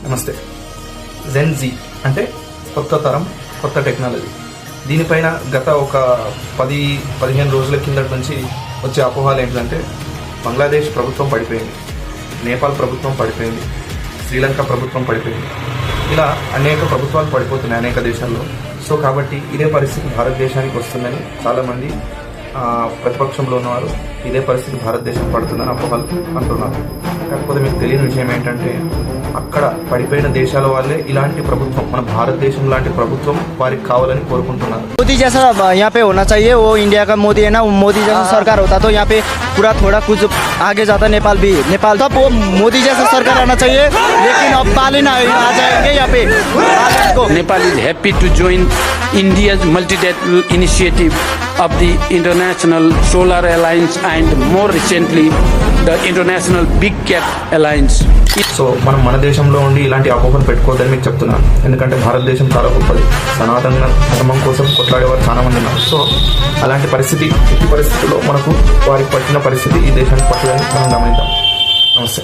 నమస్తే. జెన్జీ అంటే కొత్త తరం, కొత్త టెక్నాలజీ. దీనిపైన గత ఒక 10-15 రోజుల కిందటి నుంచి వచ్చే అపోహలు ఏంటంటే బంగ్లాదేశ్ ప్రభుత్వం పడిపోయింది, నేపాల్ ప్రభుత్వం పడిపోయింది, శ్రీలంక ప్రభుత్వం పడిపోయింది. ఇలా అనేక ప్రభుత్వాలు పడిపోతున్నాయి అనేక దేశాల్లో. సో కాబట్టి ఇదే పరిస్థితి భారతదేశానికి వస్తుందని చాలామంది ప్రతిపక్షంలో ఉన్నవారు ఇదే పరిస్థితి భారతదేశం పడుతుందని అపోహలు అంటున్నారు. కాకపోతే మీకు తెలియని విషయం ఏంటంటే అక్కడ పడిపోయిన దేశాల వాళ్ళే ఇలాంటి ప్రభుత్వం, మన భారతదేశం లాంటి ప్రభుత్వం వారికి కావాలని కోరుకుంటున్నారు. मोदी जैसा यहाँ पे होना चाहिए, वो इंडिया का मोदी है ना, वो मोदी जैसा सरकार होता तो यहाँ पे पूरा थोड़ा कुछ आगे जाता। नेपाल तब वो मोदी जैसा सरकार आना चाहिए, लेकिन अब बालिन आ जाएंगे यहाँ पे। Nepal is happy to join India's multilateral initiative of the International Solar Alliance and more recently the International Big Cat Alliance. So మనం మన దేశంలో ఉండి ఇలాంటి అపోహలు పెట్టుకోవద్దని మీకు చెప్తున్నాను. ఎందుకంటే భారతదేశం చాలా గొప్పది, సనాతన ధర్మం కోసం కొట్లాడేవారు చాలా మంది ఉన్నారు. సో అలాంటి పరిస్థితుల్లో మనకు వారికి పట్టిన పరిస్థితి ఈ దేశానికి పట్టదని మనం గమనిద్దాం. నమస్తే.